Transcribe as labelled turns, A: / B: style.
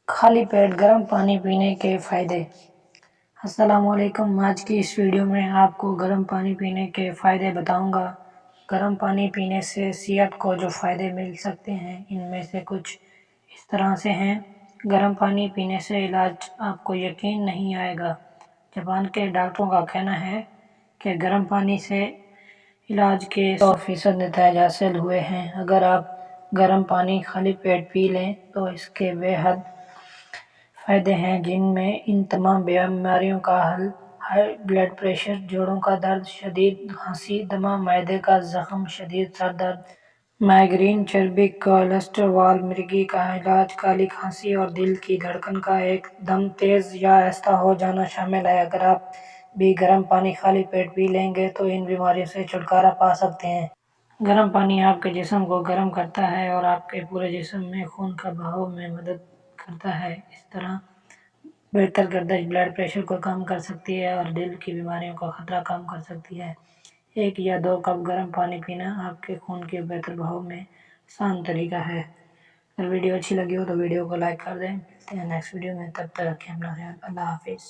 A: खाली पेट गर्म पानी पीने के फ़ायदे। अस्सलामुअलैकुम। आज की इस वीडियो में आपको गर्म पानी पीने के फ़ायदे बताऊंगा। गर्म पानी पीने से सेहत को जो फ़ायदे मिल सकते हैं इनमें से कुछ इस तरह से हैं। गर्म पानी पीने से इलाज आपको यकीन नहीं आएगा। जापान के डॉक्टरों का कहना है कि गर्म पानी से इलाज के 100% नतीजे हासिल हुए हैं। अगर आप गर्म पानी खाली पेट पी लें तो इसके बेहद फ़ायदे हैं, जिनमें इन तमाम बीमारियों का हल: हाई ब्लड प्रेशर, जोड़ों का दर्द, शदीद खांसी, दमा, मैदे का जख्म, शदीद सर दर्द, माइग्रेन, चर्बी, कोलेस्ट्रॉल, मिर्गी का इलाज, काली खांसी और दिल की धड़कन का एकदम तेज़ या आहिस्ता हो जाना शामिल है। अगर आप भी गर्म पानी खाली पेट पी लेंगे तो इन बीमारियों से छुटकारा पा सकते हैं। गर्म पानी आपके जिस्म को गर्म करता है और आपके पूरे जिस्म में खून का बहाव में मदद करता है। इस तरह बेहतर गर्दश ब्लड प्रेशर को कम कर सकती है और दिल की बीमारियों का खतरा कम कर सकती है। 1 या 2 कप गर्म पानी पीना आपके खून के बेहतर बहाव में आसान तरीका है। अगर वीडियो अच्छी लगी हो तो वीडियो को लाइक कर दें। मिलते हैं नेक्स्ट वीडियो में, तब तक रखें अपना ख्याल। अल्लाह हाफिज़।